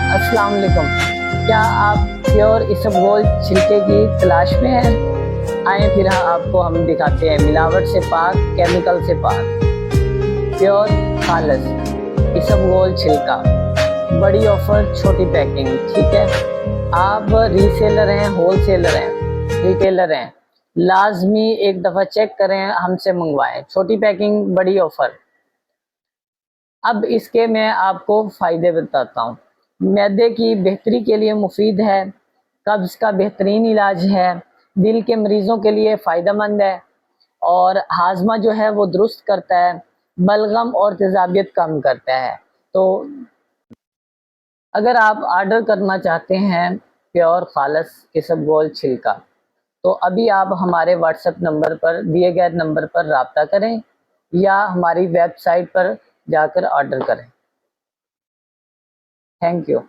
अस्सलाम वालेकुम। क्या आप प्योर इसबगोल छिलके की तलाश में हैं? आए फिर आपको हम दिखाते हैं मिलावट से पाक, केमिकल से पाक, प्योर खालस इसबगोल छिलका। बड़ी ऑफर, छोटी पैकिंग। ठीक है, आप रीसेलर हैं, होलसेलर हैं, रिटेलर हैं, लाजमी एक दफ़ा चेक करें, हमसे मंगवाएं। छोटी पैकिंग, बड़ी ऑफर। अब इसके मैं आपको फ़ायदे बताता हूँ। मैदे की बेहतरी के लिए मुफीद है, कब्ज़ का बेहतरीन इलाज है, दिल के मरीज़ों के लिए फ़ायदेमंद है और हाजमा जो है वो दुरुस्त करता है, बलगम और तेज़ाबियत कम करता है। तो अगर आप ऑर्डर करना चाहते हैं प्योर खालस इसबगोल छिलका, तो अभी आप हमारे व्हाट्सएप नंबर पर, दिए गए नंबर पर राब्ता करें या हमारी वेबसाइट पर जाकर ऑर्डर करें। Thank you.